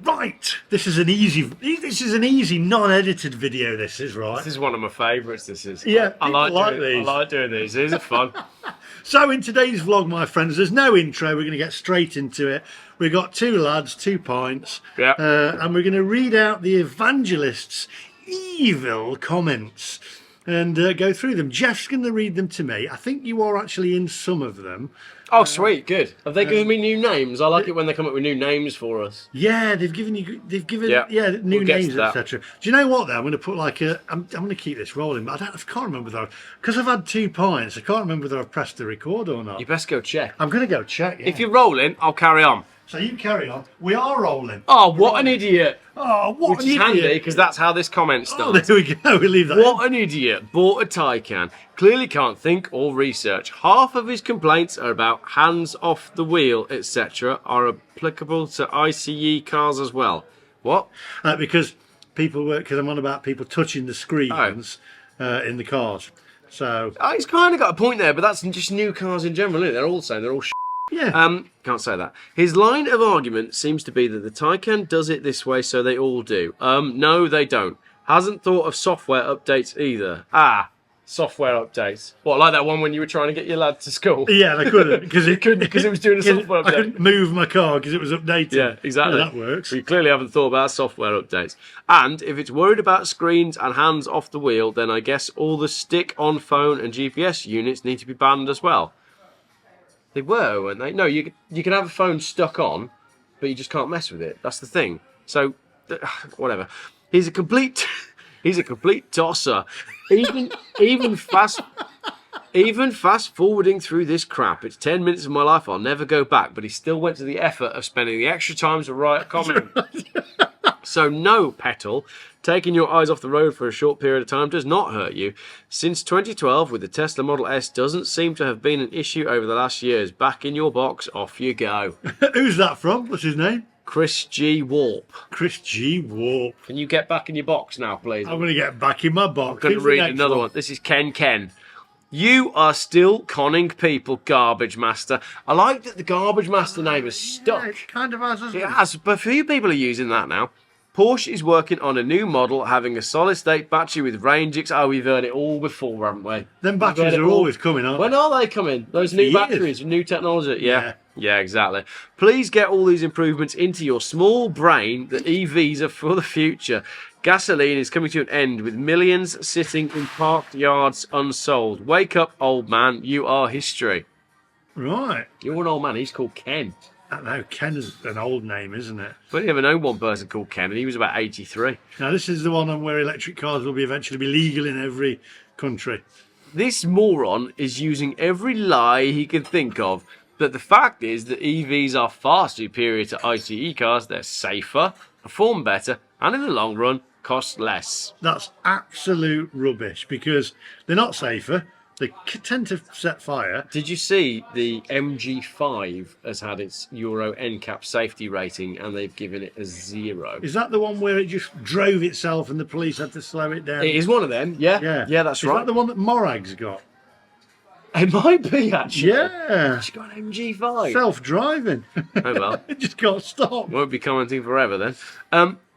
Right, this is an easy non-edited video. This is right. This is one of my favourites. This is. Yeah, I like these. I like doing these. These are fun. So in today's vlog, my friends, there's no intro. We're going to get straight into it. We've got two lads, 2 pints, Yeah. and we're going to read out the evangelists' evil comments and go through them. Jeff's going to read them to me. I think you are actually in some of them. Oh, sweet, good. Have they given me new names? I like it when they come up with new names for us. Yeah, they've given new names, etc. Do you know what? Though I'm going to put like I'm going to keep this rolling, but I can't remember though because I've had 2 pints. I can't remember whether I've pressed the record or not. You best go check. I'm going to go check. Yeah. If you're rolling, I'll carry on. So you carry on. We are rolling. Oh, what an idiot! Oh, what Which an is idiot! handy because that's how this comment Oh, starts. there we go. We leave that. What an idiot! Bought a Taycan. Clearly can't think or research. Half of his complaints are about hands off the wheel, etc. Are applicable to ICE cars as well. What? Because I'm on about people touching the screens in the cars. So He's kind of got a point there, but that's just new cars in general. Isn't it? They're all the same. They're all. yeah. Can't say that. His line of argument seems to be that the Taycan does it this way, so they all do. No, they don't. Hasn't thought of software updates either. Software updates. What, like that one when you were trying to get your lad to school? Yeah, I couldn't because because it was doing a software update. I couldn't move my car because it was updated. Yeah, exactly. Well, that works. We clearly haven't thought about software updates. And if it's worried about screens and hands off the wheel, then I guess all the stick-on phone and GPS units need to be banned as well. They were, weren't they? No, you can have a phone stuck on, but you just can't mess with it. That's the thing. So, whatever. He's a complete tosser. Even fast forwarding through this crap. It's 10 minutes of my life I'll never go back. But he still went to the effort of spending the extra time to write a comment. So no, Petrol, taking your eyes off the road for a short period of time does not hurt you. Since 2012, with the Tesla Model S, doesn't seem to have been an issue over the last years. Back in your box, off you go. Who's that from? What's his name? Chris G. Warp. Chris G. Warp. Can you get back in your box now, please? I'm going to get back in my box. I'm going to read another one. This is Ken. You are still conning people, Garbage Master. I like that the Garbage Master name is stuck. Yeah, it kind of has, hasn't it? It has, but a few people are using that now. Porsche is working on a new model having a solid-state battery with range. We've heard it all before, haven't we? Them batteries are always coming, aren't they? When are they coming? Those new batteries, new technology. Yeah, exactly. Please get all these improvements into your small brain that EVs are for the future. Gasoline is coming to an end with millions sitting in parked yards unsold. Wake up, old man. You are history. Right. You're an old man. He's called Ken. I know, Ken is an old name, isn't it? But you never known one person called Ken, and he was about 83. Now, this is the one on where electric cars will eventually be legal in every country. This moron is using every lie he can think of. But the fact is that EVs are far superior to ICE cars. They're safer, perform better, and in the long run, cost less. That's absolute rubbish because they're not safer. They tend to set fire. Did you see the MG5 has had its Euro NCAP safety rating and they've given it a 0? Is that the one where it just drove itself and the police had to slow it down? It is one of them, yeah. Yeah, that's right. Is that the one that Morag's got? It might be, actually. Yeah. She's got an MG5. Self-driving. Oh, well. It just can't stop. Won't be commenting forever, then.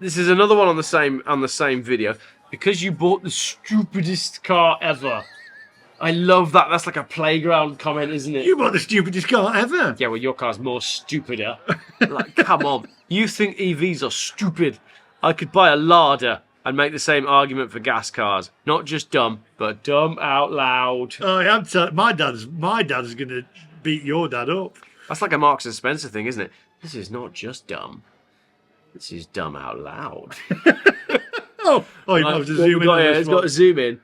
This is another one on the same video. Because you bought the stupidest car ever. I love that. That's like a playground comment, isn't it? You bought the stupidest car ever. Yeah, well, your car's more stupider. Like, come on. You think EVs are stupid. I could buy a Lada and make the same argument for gas cars. Not just dumb, but dumb out loud. Oh, I'm my dad's going to beat your dad up. That's like a Marks and Spencer thing, isn't it? This is not just dumb. This is dumb out loud. Oh, you have to zoom in on this it's one. got to zoom in.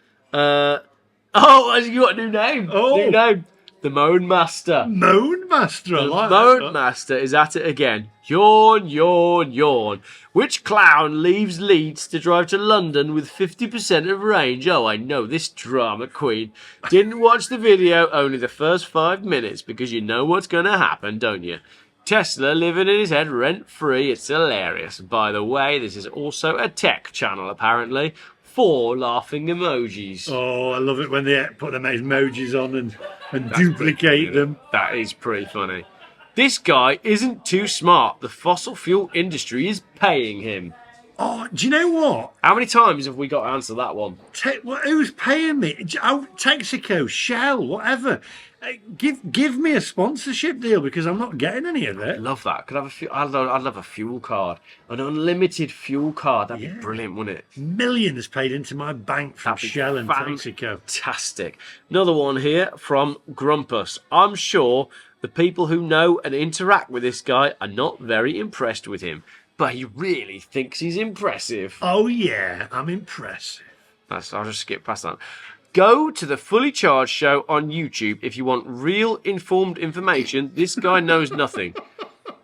Oh, you got a new name. Oh. New name. The Moan Master. Moan Master, I like Moan that. Master is at it again. Yawn, yawn, yawn. Which clown leaves Leeds to drive to London with 50% of range? Oh, I know, this drama queen. Didn't watch the video, only the first 5 minutes, because you know what's going to happen, don't you? Tesla living in his head rent-free. It's hilarious. By the way, this is also a tech channel, apparently. 4 laughing emojis. Oh, I love it when they put them emojis on and duplicate them. That is pretty funny. This guy isn't too smart. The fossil fuel industry is paying him. Oh, do you know what? How many times have we got to answer that one? Who's paying me? Oh, Texaco, Shell, whatever. Give me a sponsorship deal because I'm not getting any of it. I'd love that. Could I have I'd love a fuel card, an unlimited fuel card. That'd be brilliant, wouldn't it? Millions paid into my bank from Shell and Texaco. Fantastic. Another one here from Grumpus. I'm sure the people who know and interact with this guy are not very impressed with him, but he really thinks he's impressive. Oh yeah, I'm impressive. I'll just skip past that. Go to the Fully Charged show on YouTube if you want real informed information. This guy knows nothing.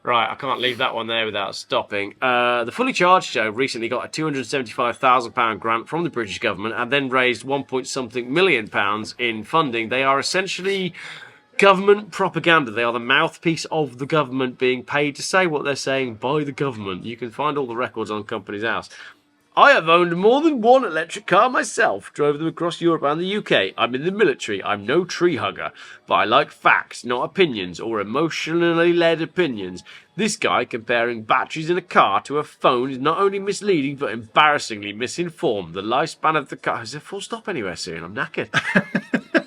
Right, I can't leave that one there without stopping. The Fully Charged show recently got a £275,000 grant from the British government and then raised £1.something million in funding. They are essentially government propaganda. They are the mouthpiece of the government being paid to say what they're saying by the government. You can find all the records on Companies House. I have owned more than one electric car myself, drove them across Europe and the UK. I'm in the military, I'm no tree hugger, but I like facts, not opinions or emotionally led opinions. This guy comparing batteries in a car to a phone is not only misleading but embarrassingly misinformed. The lifespan of the car... Is there a full stop anywhere soon? I'm knackered.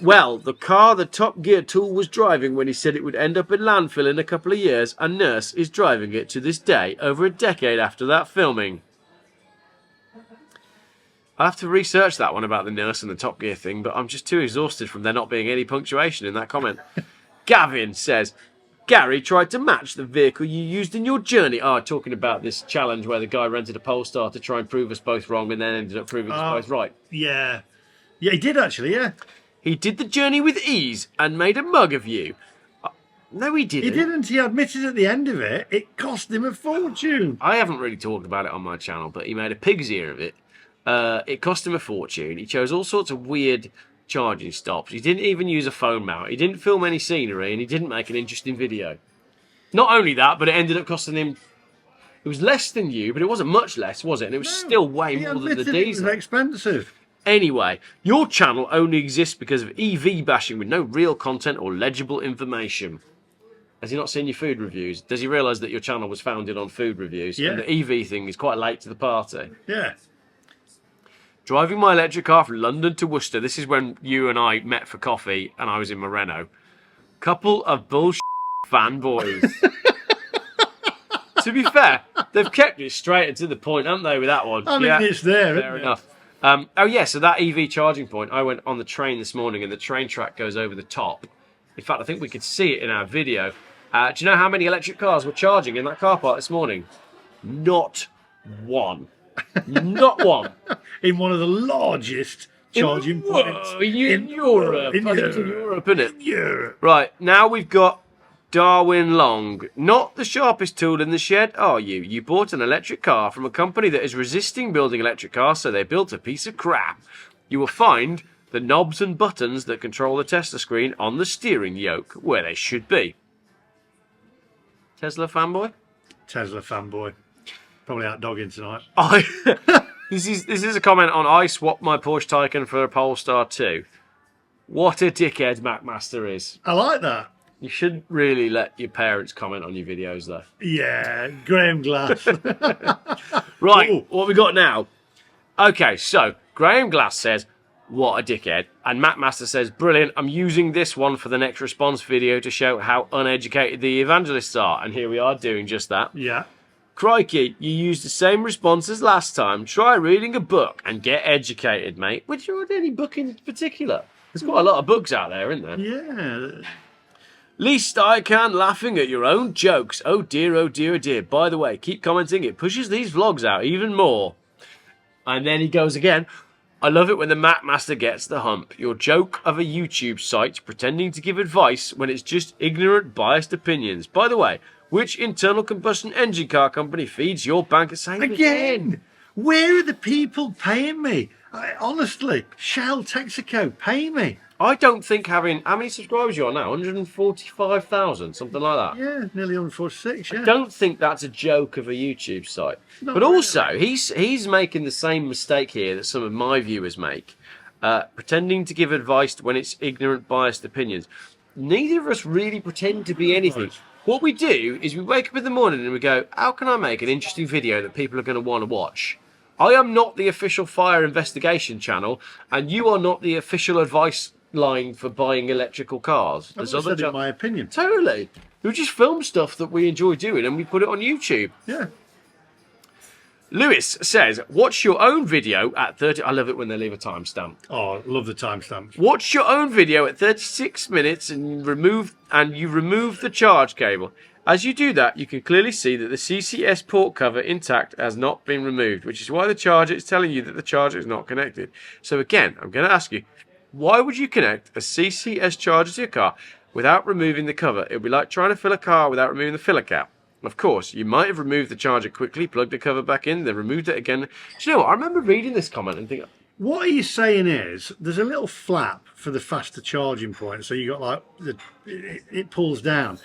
Well, the car the Top Gear tool was driving when he said it would end up in landfill in a couple of years, a nurse is driving it to this day, over a decade after that filming. I have to research that one about the nurse and the Top Gear thing, but I'm just too exhausted from there not being any punctuation in that comment. Gavin says, Gary tried to match the vehicle you used in your journey. Oh, talking about this challenge where the guy rented a Polestar to try and prove us both wrong and then ended up proving us both right. Yeah. Yeah, he did actually, yeah. He did the journey with ease and made a mug of you. No, he didn't. He didn't. He admitted at the end of it, it cost him a fortune. I haven't really talked about it on my channel, but he made a pig's ear of it. It cost him a fortune. He chose all sorts of weird charging stops. He didn't even use a phone mount. He didn't film any scenery, and he didn't make an interesting video. Not only that, but it ended up costing him... It was less than you, but it wasn't much less, was it? And it was still way more than the diesel. It was expensive. Anyway, your channel only exists because of EV bashing with no real content or legible information. Has he not seen your food reviews? Does he realise that your channel was founded on food reviews? Yeah. And the EV thing is quite late to the party. Yeah. Driving my electric car from London to Worcester. This is when you and I met for coffee and I was in my Renault. Couple of bullshit fanboys. To be fair, they've kept it straight and to the point, haven't they, with that one? I mean, it's there, fair enough. Oh, yeah, so that EV charging point, I went on the train this morning and the train track goes over the top. In fact, I think we could see it in our video. Do you know how many electric cars were charging in that car park this morning? Not one. Not one. In one of the largest charging points in Europe. In Europe, isn't it? Europe. Right, now we've got Darwin Long. Not the sharpest tool in the shed, are you? You bought an electric car from a company that is resisting building electric cars, so they built a piece of crap. You will find the knobs and buttons that control the Tesla screen on the steering yoke, where they should be. Tesla fanboy? Tesla fanboy. Probably out dogging tonight. This is a comment on I swapped my Porsche Taycan for a Polestar 2. What a dickhead MacMaster is. I like that. You should really let your parents comment on your videos, though. Yeah, Graham Glass. Right, Ooh. what we got now? Okay, so Graham Glass says, what a dickhead. And MacMaster says, brilliant, I'm using this one for the next response video to show how uneducated the evangelists are. And here we are doing just that. Yeah. Crikey, you used the same response as last time. Try reading a book and get educated, mate. Would you read any book in particular? There's quite a lot of books out there, isn't there? Yeah. Least I can laughing at your own jokes. Oh dear, oh dear, oh dear. By the way, keep commenting. It pushes these vlogs out even more. And then he goes again. I love it when the MacMaster gets the hump. Your joke of a YouTube site pretending to give advice when it's just ignorant, biased opinions. By the way, which internal combustion engine car company feeds your bank Again? Where are the people paying me? Honestly, Shell, Texaco, pay me. I don't think having... How many subscribers are you on now? 145,000, something like that. Yeah, nearly 146, yeah. I don't think that's a joke of a YouTube site. Not but really. also, he's making the same mistake here that some of my viewers make. Pretending to give advice when it's ignorant, biased opinions. Neither of us really pretend to be anything. What we do is we wake up in the morning and we go, how can I make an interesting video that people are going to want to watch? I am not the official fire investigation channel, and you are not the official advice line for buying electrical cars. I've said in my opinion. Totally. We just film stuff that we enjoy doing and we put it on YouTube. Yeah. Lewis says, watch your own video at 30... I love it when they leave a timestamp. Oh, I love the timestamps. Watch your own video at 36 minutes and you remove the charge cable. As you do that, you can clearly see that the CCS port cover intact has not been removed, which is why the charger is telling you that the charger is not connected. So again, I'm going to ask you, why would you connect a CCS charger to your car without removing the cover? It would be like trying to fill a car without removing the filler cap. Of course, you might have removed the charger quickly, plugged the cover back in, then removed it again. Do you know what? I remember reading this comment and thinking... What he's saying is, there's a little flap for the faster charging point, so you got like, it pulls down.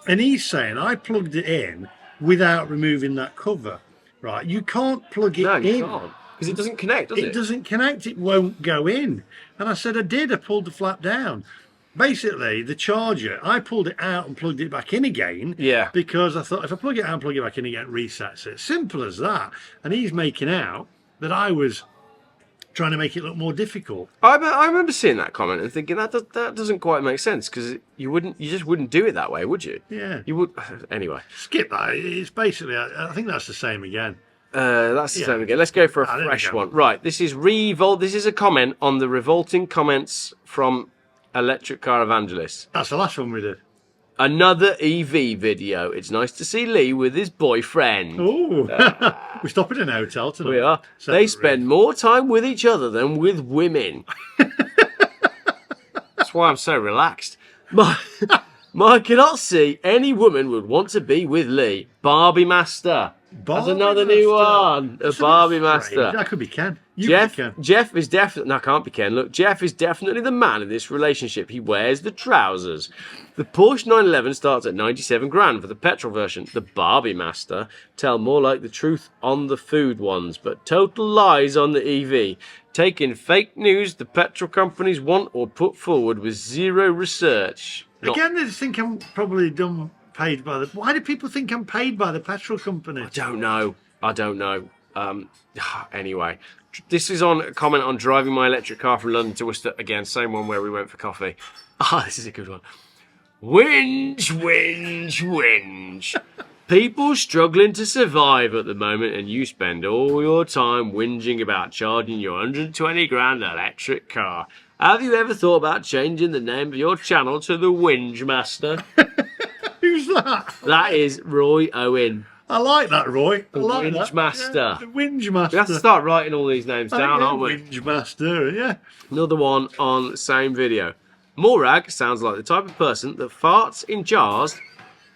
And he's saying, I plugged it in without removing that cover. Right, you can't plug it in. No, you can't. Because it doesn't connect, does it? It doesn't connect, it won't go in. And I said, I pulled the flap down. Basically, the charger, I pulled it out and plugged it back in again. Yeah. Because I thought, if I plug it out and plug it back in again, it resets it. Simple as that. And he's making out that I was trying to make it look more difficult. I remember seeing that comment and thinking that doesn't quite make sense, because you just wouldn't do it that way, would you? Yeah. You would... Anyway. Skip that. It's basically, I think that's the same again. That's the same again. Let's go for a fresh one. Right, this is This is a comment on the revolting comments from Electric Car Evangelists. That's the last one we did. Another EV video. It's nice to see Lee with his boyfriend. Oh, we're stopping in a hotel tonight. We are. They spend more time with each other than with women. That's why I'm so relaxed. I cannot see any woman would want to be with Lee. MacMaster. That's another new one. A MacMaster. That could be Ken. Jeff is definitely... No, can't be Ken. Look, Jeff is definitely the man in this relationship. He wears the trousers. The Porsche 911 starts at 97 grand for the petrol version. The MacMaster tell more like the truth on the food ones, but total lies on the EV. Taking fake news the petrol companies want or put forward with zero research. Again, they think I'm probably paid by the... Why do people think I'm paid by the petrol company? I don't know. Anyway, this is on a comment on driving my electric car from London to Worcester. Again, same one where we went for coffee. This is a good one. Whinge, whinge, whinge. People struggling to survive at the moment, and you spend all your time whinging about charging your 120 grand electric car. Have you ever thought about changing the name of your channel to the Whinge Master? Who's that? That is Roy Owen. I like that, Roy. The Whinge Master. Yeah, the Whinge Master. We have to start writing all these names down, aren't we? Whinge Master, yeah. Another one on the same video. Morag sounds like the type of person that farts in jars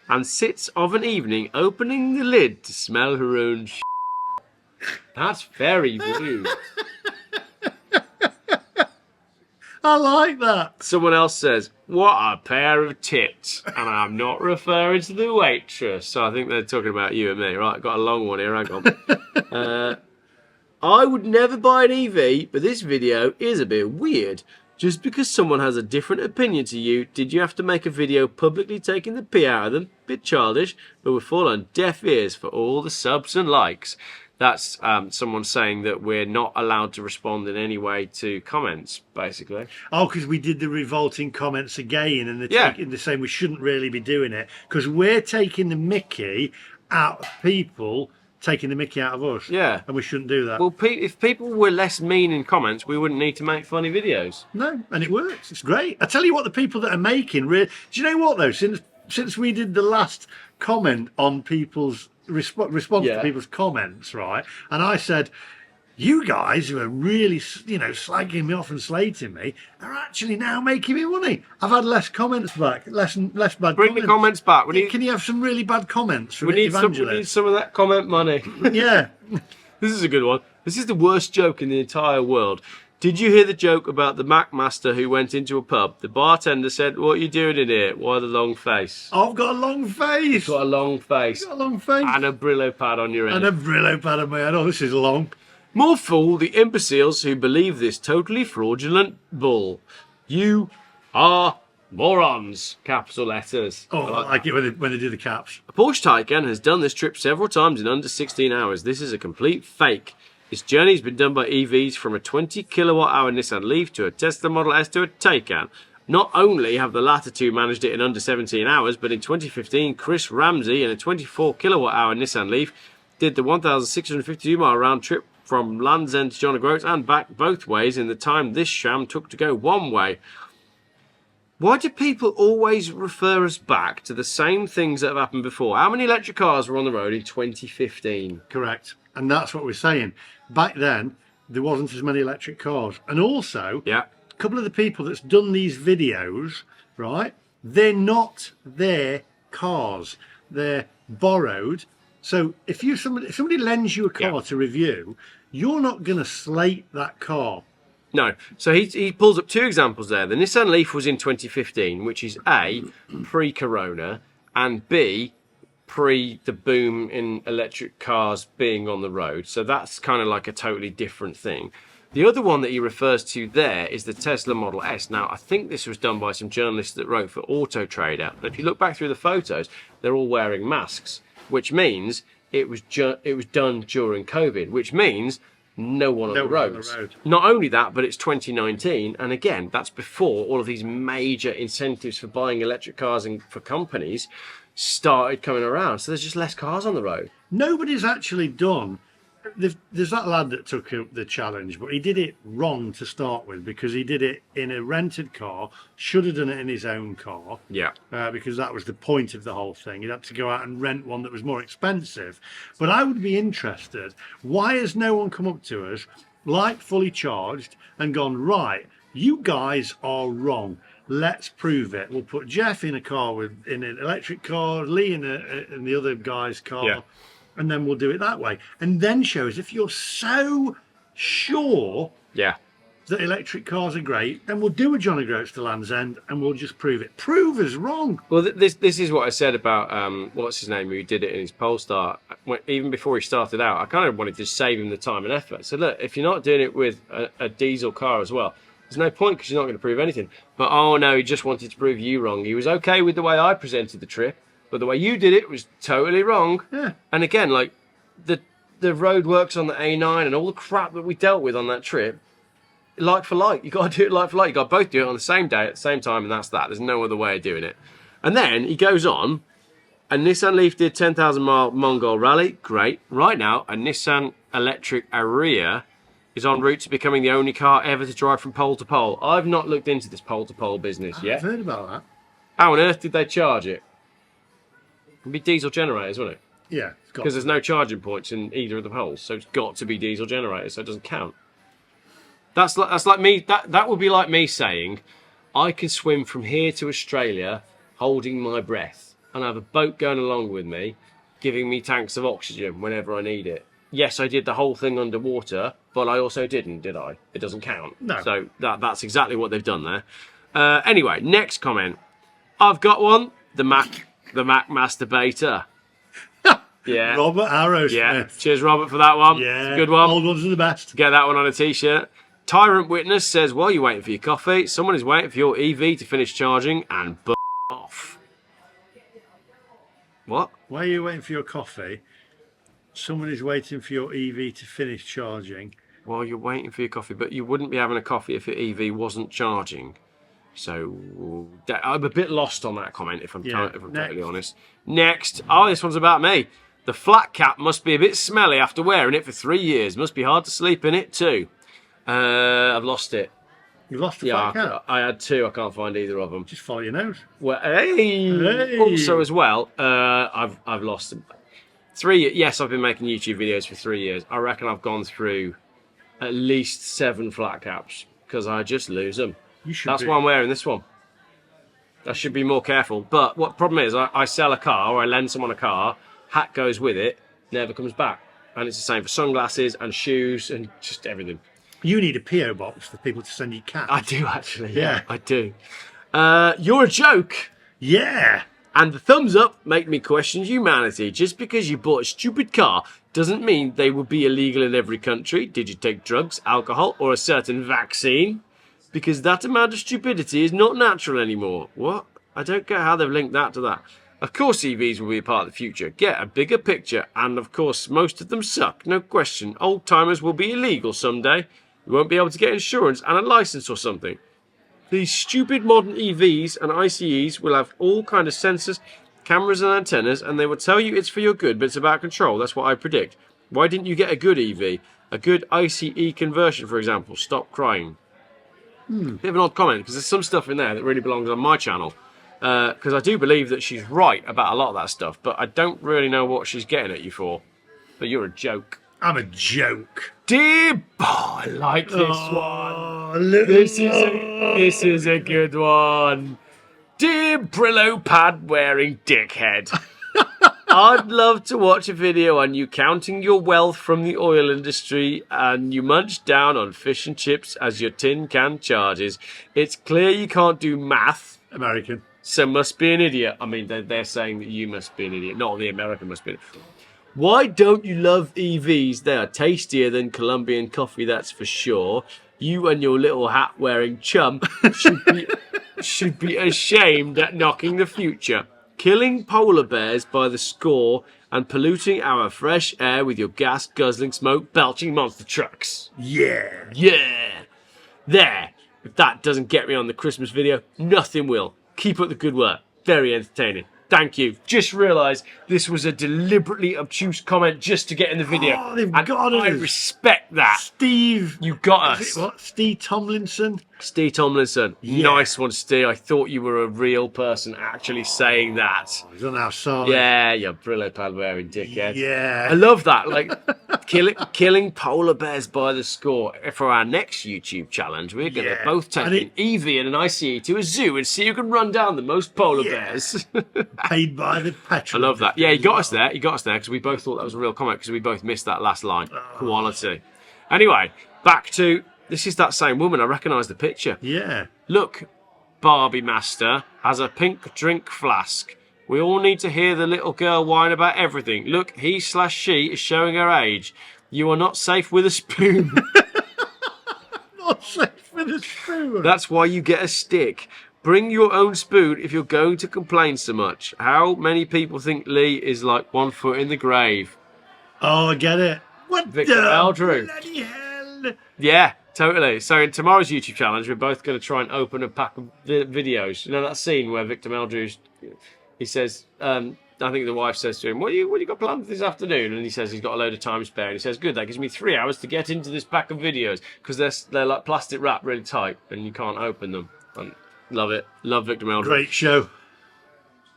and sits of an evening opening the lid to smell her own shit. That's very rude. I like that. Someone else says, what a pair of tits. And I'm not referring to the waitress. So I think they're talking about you and me. Right, got a long one here, hang on. I would never buy an EV, but this video is a bit weird. Just because someone has a different opinion to you, did you have to make a video publicly taking the pee out of them? Bit childish, but we'll fall on deaf ears for all the subs and likes. That's someone saying that we're not allowed to respond in any way to comments, basically. Oh, because we did the revolting comments again, and they're saying we shouldn't really be doing it, because we're taking the mickey out of people taking the mickey out of us. Yeah. And we shouldn't do that. Well, if people were less mean in comments, we wouldn't need to make funny videos. No, and it works. It's great. I tell you what, the people that are making... Do you know what, though? Since we did the last comment on people's... response to people's comments, right? And I said, you guys who are really, slagging me off and slating me are actually now making me money. I've had less comments back, less bad comments. Bring the comments back. Can you have some really bad comments from we need Evangelists? some of that comment money. Yeah. This is a good one. This is the worst joke in the entire world. Did you hear the joke about the MacMaster who went into a pub? The bartender said, what are you doing in here? Why the long face? I've got a long face. Got a long face. Got a long face. And a Brillo pad on your head. And a Brillo pad on my head. Oh, this is long. More fool the imbeciles who believe this totally fraudulent bull. You are Morons, capital letters. Oh, I like it when they do the caps. A Porsche Taycan has done this trip several times in under 16 hours. This is a complete fake. Its journey has been done by EVs from a 20 kilowatt-hour Nissan Leaf to a Tesla Model S to a Taycan. Not only have the latter two managed it in under 17 hours, but in 2015, Chris Ramsey in a 24 kilowatt-hour Nissan Leaf did the 1,652-mile round trip from Land's End to John O'Groats and back both ways in the time this sham took to go one way. Why do people always refer us back to the same things that have happened before? How many electric cars were on the road in 2015? Correct. And that's what we're saying. Back then, there wasn't as many electric cars. And also, a couple of the people that's done these videos, right, they're not their cars. They're borrowed. So if somebody lends you a car to review, you're not going to slate that car. No. So he pulls up two examples there. The Nissan Leaf was in 2015, which is A, pre-corona, and B, pre the boom in electric cars being on the road. So that's kind of like a totally different thing. The other one that he refers to there is the Tesla Model S. Now, I think this was done by some journalists that wrote for Auto Trader. But if you look back through the photos, they're all wearing masks, which means it was done during COVID, which means no one on the roads. Not only that, but it's 2019, and again, that's before all of these major incentives for buying electric cars and for companies started coming around. So there's just less cars on the road. Nobody's actually done. There's that lad that took the challenge, but he did it wrong to start with because he did it in a rented car. Should have done it in his own car. Yeah. Because that was the point of the whole thing. He'd have to go out and rent one that was more expensive. But I would be interested. Why has no one come up to us, like fully charged, and gone, right, you guys are wrong. Let's prove it. We'll put Jeff in in an electric car, Lee in the other guy's car. Yeah. And then we'll do it that way. And then shows if you're so sure that electric cars are great, then we'll do a John O'Groats to Land's End and we'll just prove it. Prove us wrong. Well, this is what I said about, what's his name, who did it in his Polestar. Even before he started out, I kind of wanted to save him the time and effort. So look, if you're not doing it with a diesel car as well, there's no point because you're not going to prove anything. But oh no, he just wanted to prove you wrong. He was okay with the way I presented the trip, but the way you did it was totally wrong. Yeah. And again, like the road works on the A9 and all the crap that we dealt with on that trip, like for like. You got to do it like for like. You got to both do it on the same day at the same time, and that's that. There's no other way of doing it. And then he goes on, a Nissan Leaf did 10,000 mile Mongol rally. Great. Right now, a Nissan electric Ariya is en route to becoming the only car ever to drive from pole to pole. I've not looked into this pole to pole business yet. I've heard about that. How on earth did they charge it? It'd be diesel generators, wouldn't it? Yeah. Because there's no charging points in either of the poles, so it's got to be diesel generators, so it doesn't count. That's like me. That would be like me saying, I can swim from here to Australia holding my breath, and I have a boat going along with me, giving me tanks of oxygen whenever I need it. Yes, I did the whole thing underwater, but I also didn't, did I? It doesn't count. No. So that's exactly what they've done there. Anyway, next comment. I've got one. The MacMaster beta. Yeah. Robert Arrowsmith. Yeah. Cheers, Robert, for that one. Yeah. It's a good one. Old ones are the best. Get that one on a t-shirt. Tyrant Witness says, while you're waiting for your coffee, someone is waiting for your EV to finish charging and off. What? While you're waiting for your coffee, someone is waiting for your EV to finish charging. While you're waiting for your coffee, but you wouldn't be having a coffee if your EV wasn't charging. So I'm a bit lost on that comment, if I'm totally honest. Next. Oh, this one's about me. The flat cap must be a bit smelly after wearing it for 3 years. Must be hard to sleep in it too. I've lost it. You've lost the flat cap? I had two. I can't find either of them. Just follow your nose. Well, hey. Also as well, I've lost them. 3 years. Yes, I've been making YouTube videos for 3 years. I reckon I've gone through at least 7 flat caps because I just lose them. That's why I'm wearing this one. I should be more careful. But what problem is, I sell a car or I lend someone a car, hat goes with it, never comes back. And it's the same for sunglasses and shoes and just everything. You need a PO box for people to send you cash. I do actually. Yeah, I do. You're a joke. Yeah. And the thumbs up make me question humanity. Just because you bought a stupid car doesn't mean they will be illegal in every country. Did you take drugs, alcohol, or a certain vaccine? because that amount of stupidity is not natural anymore. What? I don't get how they've linked that to that. Of course EVs will be a part of the future. Get a bigger picture, and of course most of them suck, no question. Old timers will be illegal someday. You won't be able to get insurance and a license or something. These stupid modern EVs and ICEs will have all kind of sensors, cameras and antennas, and they will tell you it's for your good, but it's about control. That's what I predict. Why didn't you get a good EV? A good ICE conversion, for example. Stop crying. Bit of an odd comment, because there's some stuff in there that really belongs on my channel. Because I do believe that she's right about a lot of that stuff, but I don't really know what she's getting at you for. But you're a joke. I'm a joke. Dear, oh, I like this one. This is a good one. Dear Brillo pad wearing dickhead. I'd love to watch a video on you counting your wealth from the oil industry and you munch down on fish and chips as your tin can charges. It's clear you can't do math. American. So must be an idiot. I mean, they're saying that you must be an idiot. Not the American must be an idiot. Why don't you love EVs? They are tastier than Colombian coffee, that's for sure. You and your little hat-wearing chum should be ashamed at knocking the future. Killing polar bears by the score and polluting our fresh air with your gas-guzzling, smoke-belching monster trucks. Yeah. Yeah. There. If that doesn't get me on the Christmas video, nothing will. Keep up the good work. Very entertaining. Thank you. Just realised this was a deliberately obtuse comment just to get in the video. Oh, they've and got us. I respect that. Steve. You got us. What? Steve Tomlinson? Steve Tomlinson. Yeah. Nice one, Steve. I thought you were a real person actually saying that. He's on our side. Yeah, you Brillo pad wearing dickhead. Yeah. I love that. Like, killing polar bears by the score. For our next YouTube challenge, we're going to both take an EV and an ICE to a zoo and see who can run down the most polar bears. Paid by the petrol. I love that. Yeah, he got us there. He got us there because we both thought that was a real comment because we both missed that last line. Quality. Anyway, back to... This is that same woman. I recognise the picture. Yeah. Look, Barbie Master has a pink drink flask. We all need to hear the little girl whine about everything. Look, he/she is showing her age. You are not safe with a spoon. Not safe with a spoon. That's why you get a stick. Bring your own spoon if you're going to complain so much. How many people think Lee is like 1 foot in the grave? Oh, I get it. What Victor the Eldrew. bloody hell? Yeah, totally. So in tomorrow's YouTube challenge, we're both going to try and open a pack of videos. You know that scene where Victor Meldrew, he says, I think the wife says to him, what you got planned for this afternoon? And he says he's got a load of time spare. And he says, good, that gives me 3 hours to get into this pack of videos because they're like plastic wrapped really tight and you can't open them. And love it. Love Victor Meldrew. Great show.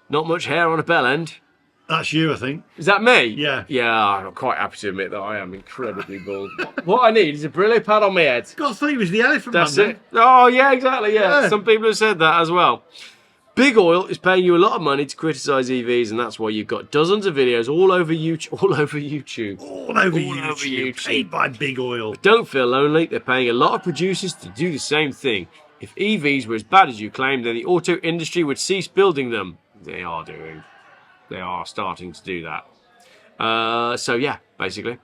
Not much hair on a bell end. That's you, I think. Is that me? Yeah. Yeah, I'm quite happy to admit that I am incredibly bald. What I need is a Brillo pad on my head. God, I thought he was the elephant That's man. it. Oh, yeah, exactly, Yeah. Some people have said that as well. Big Oil is paying you a lot of money to criticise EVs, and that's why you've got dozens of videos all over YouTube. All over YouTube. Paid by Big Oil. Don't feel lonely. They're paying a lot of producers to do the same thing. If EVs were as bad as you claim, then the auto industry would cease building them. They are doing. They are starting to do that. So, yeah, basically.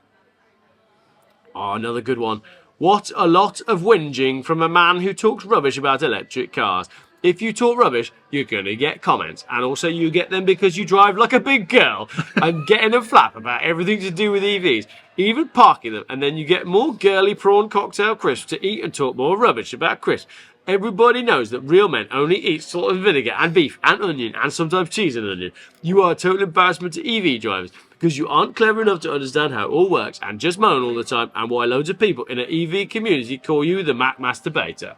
Oh, another good one. What a lot of whinging from a man who talks rubbish about electric cars. If you talk rubbish, you're going to get comments. And also you get them because you drive like a big girl and get in a flap about everything to do with EVs, even parking them. And then you get more girly prawn cocktail crisps to eat and talk more rubbish about crisps. Everybody knows that real men only eat salt and vinegar and beef and onion and sometimes cheese and onion. You are a total embarrassment to EV drivers because you aren't clever enough to understand how it all works and just moan all the time and why loads of people in an EV community call you the MacMaster beta.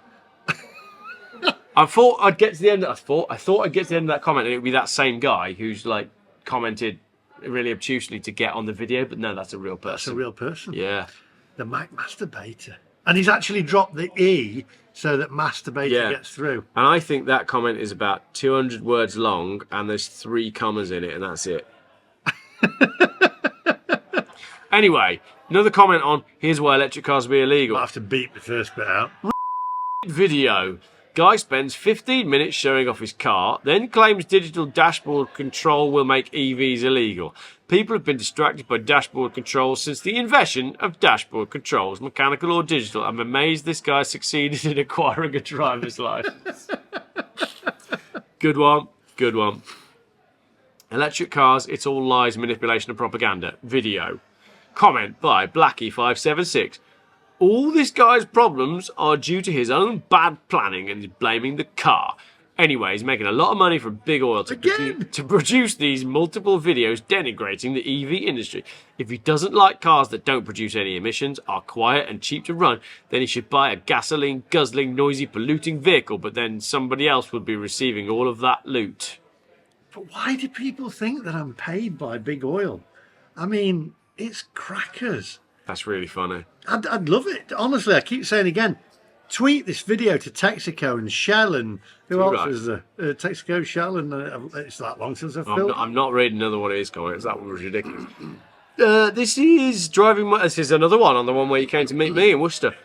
I thought I'd get to the end. I thought I'd get to the end of that comment and it would be that same guy who's like commented really obtusely to get on the video, but no, that's a real person. That's a real person. Yeah. The MacMaster beta. And he's actually dropped the E so that masturbator gets through. And I think that comment is about 200 words long and there's 3 commas in it and that's it. Anyway, another comment on here's why electric cars will be illegal. Might have to beep the first bit out. Video. Guy spends 15 minutes showing off his car, then claims digital dashboard control will make EVs illegal. People have been distracted by dashboard controls since the invention of dashboard controls, mechanical or digital. I'm amazed this guy succeeded in acquiring a driver's license. Good one. Good one. Electric cars, it's all lies, manipulation and propaganda. Video. Comment by Blackie576. All this guy's problems are due to his own bad planning and he's blaming the car. Anyway, he's making a lot of money from big oil to produce these multiple videos denigrating the EV industry. If he doesn't like cars that don't produce any emissions, are quiet and cheap to run, then he should buy a gasoline guzzling, noisy, polluting vehicle, but then somebody else would be receiving all of that loot. But why do people think that I'm paid by big oil? I mean, it's crackers. That's really funny. I'd love it. Honestly, I keep saying again, tweet this video to Texaco and Shell and who else is there? Texaco, Shell, and it's that long since I've filmed. I'm not reading another one of his comments. That one was ridiculous. This is This is another one on the one where you came to meet me in Worcester.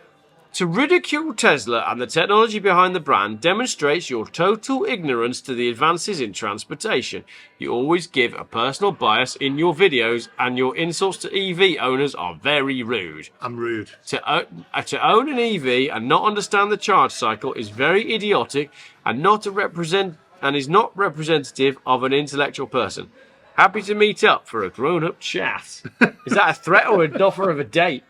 To ridicule Tesla and the technology behind the brand demonstrates your total ignorance to the advances in transportation. You always give a personal bias in your videos, and your insults to EV owners are very rude. I'm rude. To own an EV and not understand the charge cycle is very idiotic and is not representative of an intellectual person. Happy to meet up for a grown-up chat. Is that a threat or an offer of a date?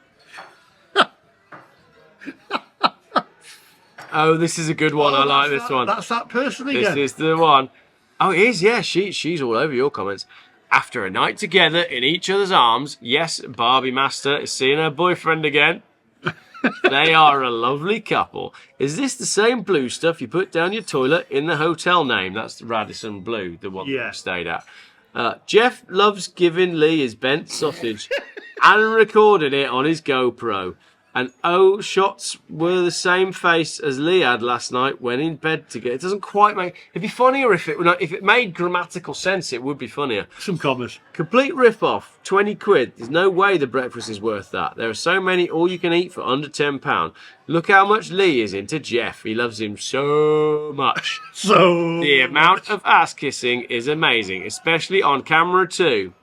Oh, this is a good one. I like this one. That's that person again. This is the one. Oh, it is, yeah. She's all over your comments. After a night together in each other's arms, yes, Barbie Master is seeing her boyfriend again. They are a lovely couple. Is this the same blue stuff you put down your toilet in the hotel name? That's Radisson Blue, the one that we stayed at. Jeff loves giving Lee his bent sausage and recorded it on his GoPro. And shots were the same face as Lee had last night when in bed together. It doesn't quite make... It'd be funnier if it made grammatical sense. It would be funnier. Some commas. Complete rip-off. 20 quid. There's no way the breakfast is worth that. There are so many all-you-can-eat for under £10. Look how much Lee is into Jeff. He loves him so much. The amount of ass-kissing is amazing, especially on camera 2.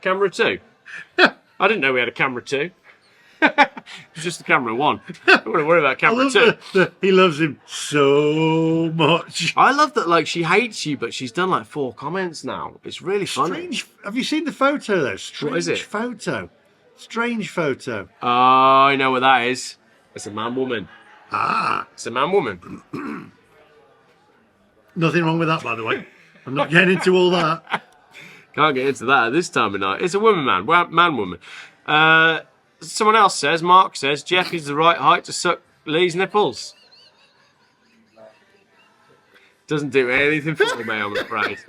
Camera 2? I didn't know we had a camera 2. It's just the camera 1. Don't want to worry about camera 2. He loves him so much. I love that, like, she hates you, but she's done like 4 comments now. It's really funny. Strange. Have you seen the photo though? Strange what is it? Photo. Strange photo. Oh, I know what that is. It's a man-woman. Ah. It's a man-woman. Nothing wrong with that, by the way. I'm not getting into all that. Can't get into that at this time of night. It's a woman-man. Man-woman. Someone else says, Mark says, Jeff is the right height to suck Lee's nipples. Doesn't do anything for me, I'm afraid.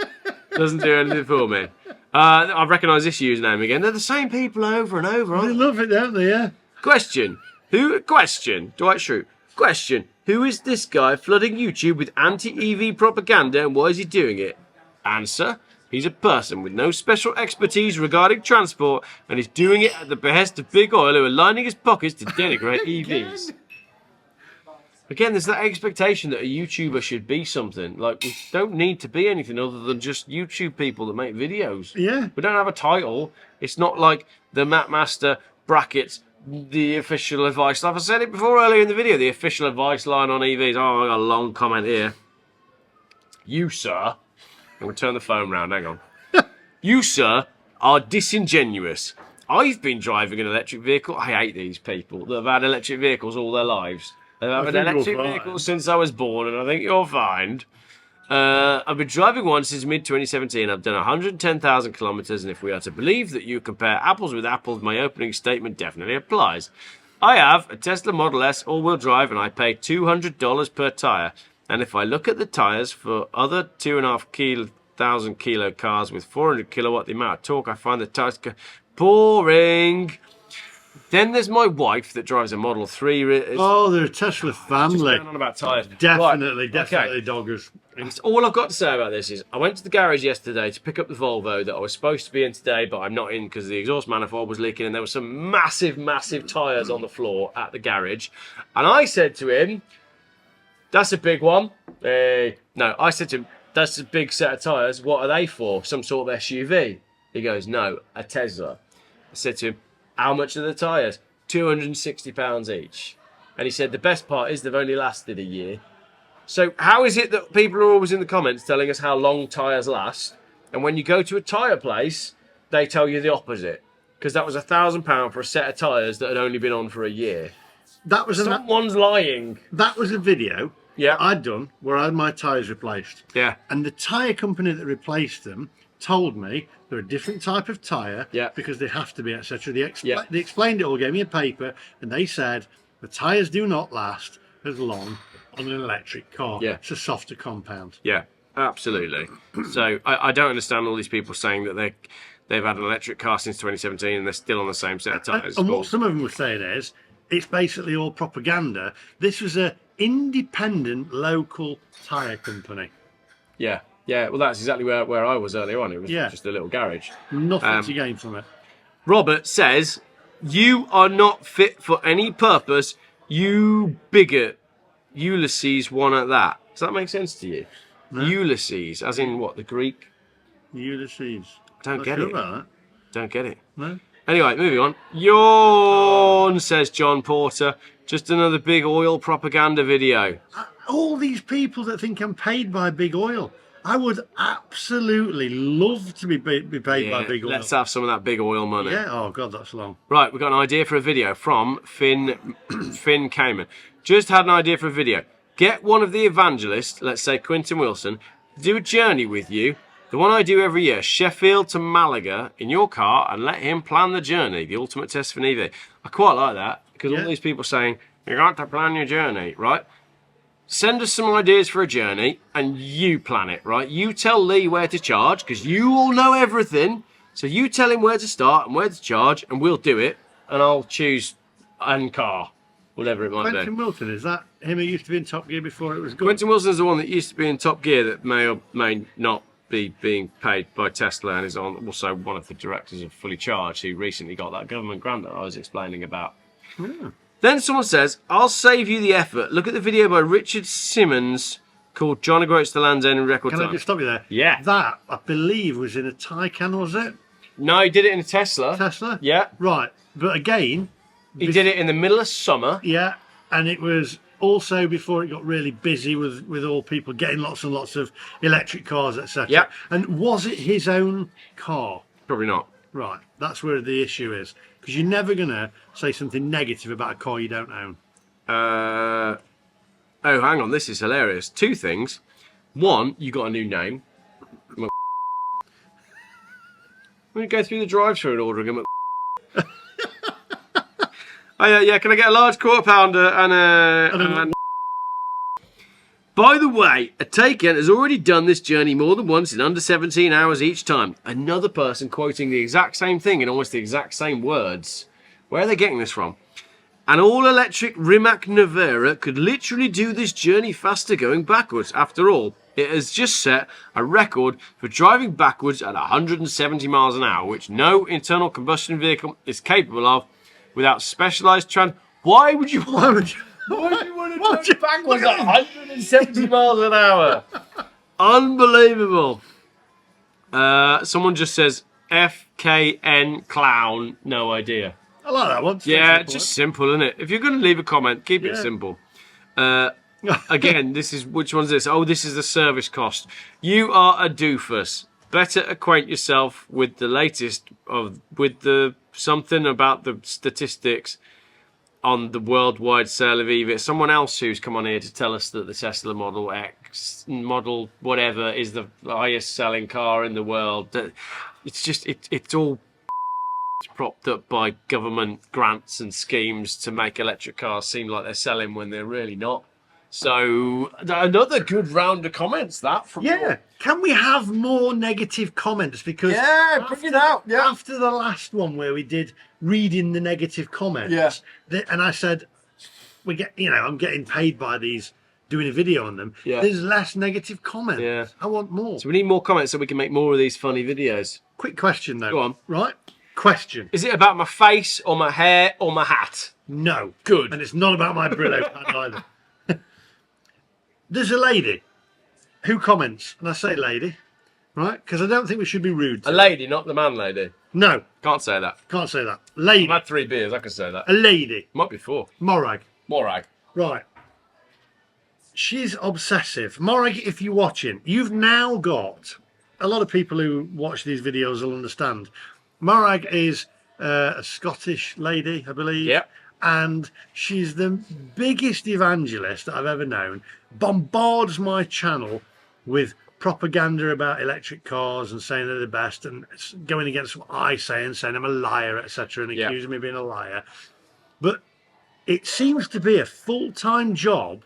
Doesn't do anything for me. I recognise this username again. They're the same people over and over, aren't they? They love it, don't they? Yeah. Question. Dwight Schrute. Question. Who is this guy flooding YouTube with anti-EV propaganda and why is he doing it? Answer. He's a person with no special expertise regarding transport and is doing it at the behest of big oil who are lining his pockets to denigrate EVs. Again, there's that expectation that a YouTuber should be something. Like, we don't need to be anything other than just YouTube people that make videos. Yeah. We don't have a title. It's not like the MacMaster brackets, the official advice. Like I said it before earlier in the video, the official advice line on EVs. Oh, I got a long comment here. You, sir... I'm going to turn the phone round, hang on. You, sir, are disingenuous. I've been driving an electric vehicle. I hate these people that have had electric vehicles all their lives. They've had electric vehicles since I was born, and I think you'll find. I've been driving one since mid-2017. I've done 110,000 kilometres, and if we are to believe that you compare apples with apples, my opening statement definitely applies. I have a Tesla Model S all-wheel drive, and I pay $200 per tyre. And if I look at the tyres for other 2,500 kilo cars with 400 kilowatt, the amount of torque, I find the tyres boring. Then there's my wife that drives a Model 3. Oh, they're a Tesla family. Just going on about tyres. Definitely okay. doggers. That's all I've got to say about this is I went to the garage yesterday to pick up the Volvo that I was supposed to be in today, but I'm not in because the exhaust manifold was leaking and there were some massive, massive tyres on the floor at the garage. And I said to him, That's a big one. No, I said to him, that's a big set of tyres. What are they for? Some sort of SUV? He goes, no, a Tesla. I said to him, how much are the tyres? £260 each. And he said, the best part is they've only lasted a year. So how is it that people are always in the comments telling us how long tyres last? And when you go to a tyre place, they tell you the opposite. Because that was £1,000 for a set of tyres that had only been on for a year. That was Someone's lying. That was a video I'd done where I had my tyres replaced. Yeah. And the tyre company that replaced them told me they're a different type of tyre because they have to be, etc. They explained it all, gave me a paper, and they said the tyres do not last as long on an electric car. Yeah. It's a softer compound. Yeah, absolutely. So I don't understand all these people saying that they've had an electric car since 2017 and they're still on the same set of tyres. And what some of them were saying is, it's basically all propaganda. This was an independent local tyre company. Yeah, well that's exactly where I was earlier on. It was just a little garage. Nothing to gain from it. Robert says, you are not fit for any purpose, you bigot. Ulysses won at that. Does that make sense to you? No. Ulysses, as in what, the Greek? Ulysses. Don't get it. Don't get it. No. Anyway, moving on. Yawn, says John Porter. Just another big oil propaganda video. All these people that think I'm paid by big oil. I would absolutely love to be paid by big oil. Let's have some of that big oil money. Yeah, oh God, that's long. Right, we've got an idea for a video from Finn Cayman. Just had an idea for a video. Get one of the evangelists, let's say Quentin Wilson, to do a journey with you. The one I do every year, Sheffield to Malaga, in your car, and let him plan the journey, the ultimate test for an EV. I quite like that, because all these people saying, you got to plan your journey, right? Send us some ideas for a journey, and you plan it, right? You tell Lee where to charge, because you all know everything. So you tell him where to start and where to charge, and we'll do it, and I'll choose an car, whatever it might be. Quentin Wilson, is that him who used to be in Top Gear before it was good? Quentin Wilson is the one that used to be in Top Gear that may or may not be being paid by Tesla, and is also one of the directors of Fully Charged, who recently got that government grant that I was explaining about. Yeah. Then someone says, I'll save you the effort. Look at the video by Richard Simmons called John Groats to Land's End in record time. Can I just stop you there? Yeah. That, I believe, was in a Taycan, was it? No, he did it in a Tesla. Tesla? Yeah. Right. But again... He did it in the middle of summer. Yeah. And it was also before it got really busy with all people getting lots and lots of electric cars, etc. Yeah. And was it his own car? Probably not. Right. That's where the issue is. Because you're never going to say something negative about a car you don't own. Oh, hang on. This is hilarious. Two things. One, you got a new name. I'm going to go through the drive-thru and ordering them. Oh, yeah, can I get a large quarter pounder and By the way, a Taycan has already done this journey more than once in under 17 hours each time. Another person quoting the exact same thing in almost the exact same words. Where are they getting this from? An all-electric Rimac Nevera could literally do this journey faster going backwards. After all, it has just set a record for driving backwards at 170 miles an hour, which no internal combustion vehicle is capable of without specialised Why would you want to drive backwards at 170 miles an hour? Unbelievable. Someone just says FKN clown, no idea. I like that one. Yeah, just simple, isn't it? If you're going to leave a comment, keep it simple. Again, this is, which one's this? Oh, this is the service cost. You are a doofus. Better acquaint yourself with the latest something about the statistics on the worldwide sale of EV. Someone else who's come on here to tell us that the Tesla Model X, Model whatever, is the highest selling car in the world. It's just, it's all propped up by government grants and schemes to make electric cars seem like they're selling when they're really not. So another good round of comments that from Can we have more negative comments? Because bring it out. Yeah. After the last one where we did reading the negative comments, and I said I'm getting paid by these doing a video on them. Yeah. There's less negative comments. Yeah. I want more. So we need more comments so we can make more of these funny videos. Quick question though. Go on. Right? Question. Is it about my face or my hair or my hat? No. Good. And it's not about my Brillo pad either. there's a lady who comments, and I say lady, right? Because I don't think we should be rude to A lady, not the man lady. No. Can't say that. Can't say that. Lady. I've had 3 beers, I can say that. A lady. Might be 4. Morag. Morag. Right. She's obsessive. Morag, if you're watching, you've now got... A lot of people who watch these videos will understand. Morag is a Scottish lady, I believe. Yep. And she's the biggest evangelist that I've ever known. Bombards my channel with propaganda about electric cars and saying they're the best and going against what I say and saying I'm a liar, etc., and accusing me of being a liar. But it seems to be a full-time job,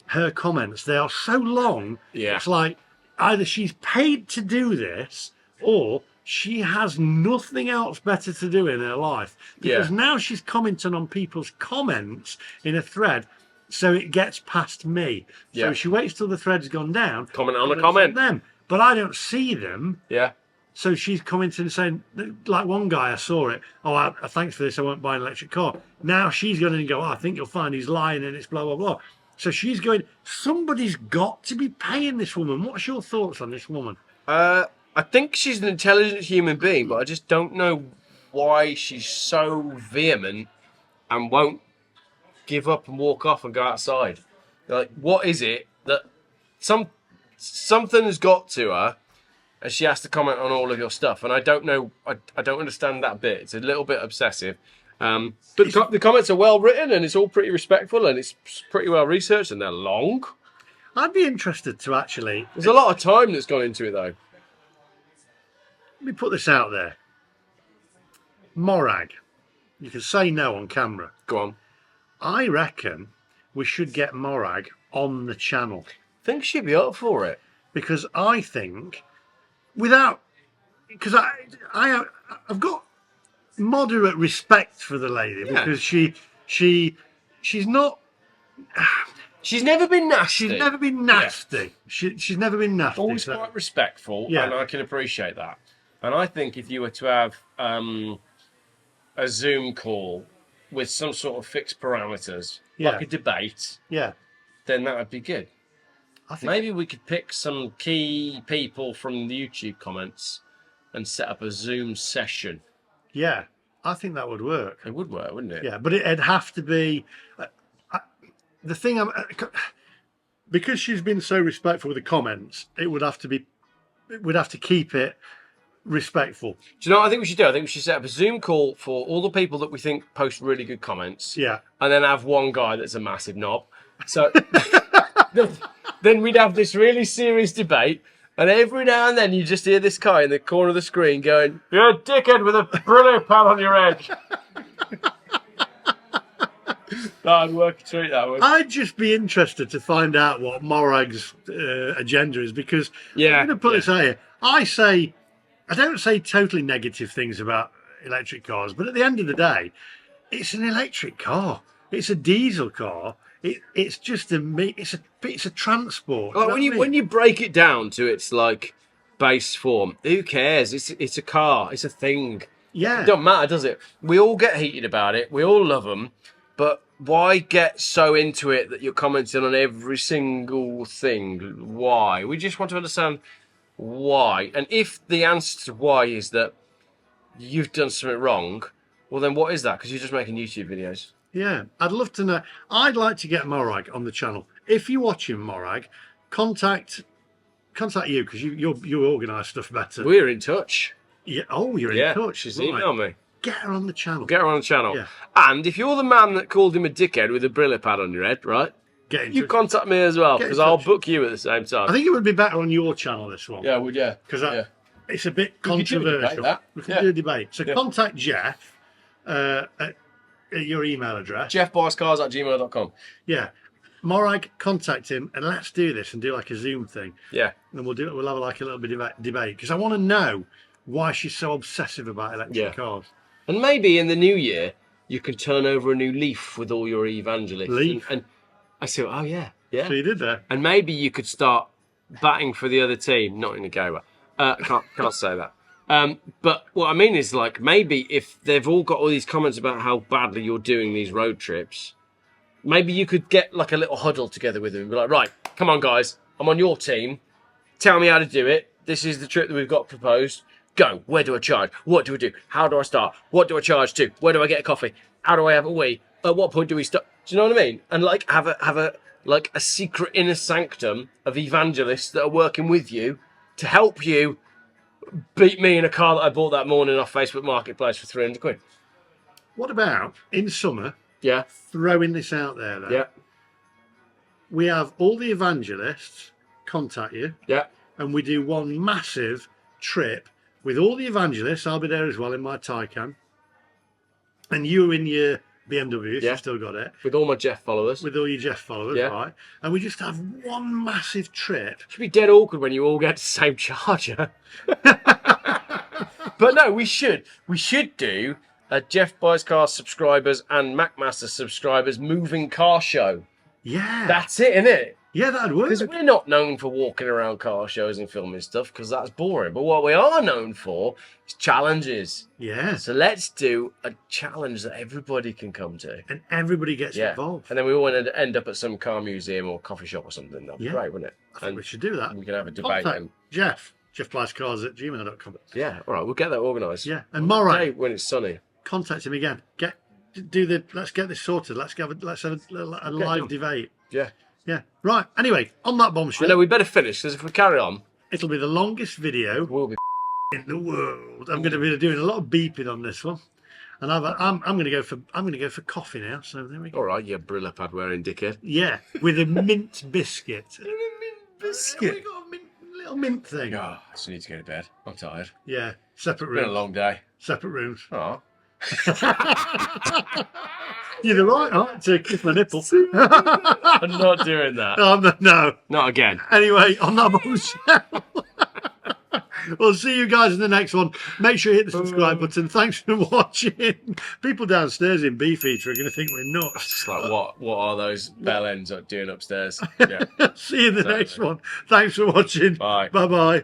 her comments. They are so long. Yeah. It's like either she's paid to do this or she has nothing else better to do in her life. Because now she's commenting on people's comments in a thread, so it gets past me. So she waits till the thread's gone down. Comment on the comment. Them. But I don't see them. Yeah. So she's commenting saying, like one guy, I saw it. Oh, thanks for this. I won't buy an electric car. Now she's going to go, I think you'll find he's lying and it's blah, blah, blah. So she's going, somebody's got to be paying this woman. What's your thoughts on this woman? I think she's an intelligent human being, but I just don't know why she's so vehement and won't give up and walk off and go outside. Like, what is it that something has got to her and she has to comment on all of your stuff? And I don't know, I don't understand that bit. It's a little bit obsessive. But the comments are well written and it's all pretty respectful and it's pretty well researched and they're long. I'd be interested to actually... There's a lot of time that's gone into it, though. Let me put this out there. Morag. You can say no on camera. Go on. I reckon we should get Morag on the channel. I think she'd be up for it. Because I think, without... Because I've got moderate respect for the lady. Because she's not... She's never been nasty. She's never been nasty. Yeah. She's never been nasty. Always quite respectful, and I can appreciate that. And I think if you were to have a Zoom call with some sort of fixed parameters, like a debate, then that would be good. I think maybe we could pick some key people from the YouTube comments and set up a Zoom session. Yeah, I think that would work. It would work, wouldn't it? Yeah, but it'd have to be... the thing because she's been so respectful with the comments, it would have to be... We'd have to keep it respectful. Do you know what I think we should do? I think we should set up a Zoom call for all the people that we think post really good comments. Yeah. And then have one guy that's a massive knob. So then we'd have this really serious debate. And every now and then you just hear this guy in the corner of the screen going, "You're a dickhead with a Brillo pad on your head." That'd work a treat, that would. I'd just be interested to find out what Morag's agenda is, because I'm going to put this out here. I don't say totally negative things about electric cars, but at the end of the day, it's an electric car. It's a diesel car. It's just it's a transport. Like when you break it down to its like base form, who cares? It's a car. It's a thing. Yeah. It don't matter, does it? We all get heated about it. We all love them, but why get so into it that you're commenting on every single thing? Why? We just want to understand why. And if the answer to why is that you've done something wrong, well then what is that? Because you're just making YouTube videos. Yeah, I'd love to know. I'd like to get Morag on the channel. If you're watching Morag, contact you, because you organise stuff better. We're in touch. Yeah. Oh, you're in touch. She's emailed me. Get her on the channel. Get her on the channel. Yeah. And if you're the man that called him a dickhead with a Brillo pad on your head, right? You contact me as well, because I'll book you at the same time. I think it would be better on your channel, this one. Yeah, would you? Because it's a bit controversial. We can do a debate. So contact Jeff at your email address. jeffbuyscars@gmail.com. Yeah. Morag, contact him and let's do this and do like a Zoom thing. Yeah. And we'll have like a little bit of debate, because I want to know why she's so obsessive about electric cars. And maybe in the new year, you can turn over a new leaf with all your evangelists. Leaf? And I said, oh, yeah. So you did that. And maybe you could start batting for the other team. Not in a gay way. Can't say that. But what I mean is, like, maybe if they've all got all these comments about how badly you're doing these road trips, maybe you could get, like, a little huddle together with them and be like, right, come on, guys, I'm on your team. Tell me how to do it. This is the trip that we've got proposed. Go. Where do I charge? What do I do? How do I start? What do I charge to? Where do I get a coffee? How do I have a wee? At what point do we start? Do you know what I mean? And like have a secret inner sanctum of evangelists that are working with you to help you beat me in a car that I bought that morning off Facebook Marketplace for 300 quid. What about in summer? Yeah. Throwing this out there, though. Yeah. We have all the evangelists contact you. Yeah. And we do one massive trip with all the evangelists. I'll be there as well in my Taycan. And you in your BMW, if you've still got it. With all my Jeff followers. With all your Jeff followers, right? And we just have one massive trip. Should be dead awkward when you all get the same charger. But no, we should. We should do a Jeff Buys Cars subscribers and MacMaster subscribers moving car show. Yeah. That's it, isn't it? Yeah, that'd work. Because we're not known for walking around car shows and filming stuff, because that's boring. But what we are known for is challenges. Yeah. So let's do a challenge that everybody can come to. And everybody gets involved. And then we all end up at some car museum or coffee shop or something. That'd be great, wouldn't it? I think we should do that. We can have a debate. And JeffBuysCars@gmail.com. Yeah, all right, we'll get that organised. Yeah, and Moray, when it's sunny, contact him again. Let's get this sorted. Let's have a live debate. Yeah. Yeah. Right. Anyway, on that bombshell. I know we better finish, because if we carry on, it'll be the longest video we'll be in the world. I'm going to be doing a lot of beeping on this one, and I'm going to go for coffee now. So there we go. All right, you Brilla pad wearing dickhead. Yeah, with a mint biscuit. A mint biscuit. We got a little mint thing. Oh, I just need to go to bed. I'm tired. Yeah, separate It's rooms. been a long day. Separate rooms. Oh. You're the right height to kiss my nipple. I'm not doing that. No. Not again. Anyway, on that bombshell. We'll see you guys in the next one. Make sure you hit the subscribe button. Thanks for watching. People downstairs in Beefeater are going to think we're nuts. It's like, what are those bell ends doing upstairs? Yeah. See you in the next one. Thanks for watching. Bye. Bye-bye.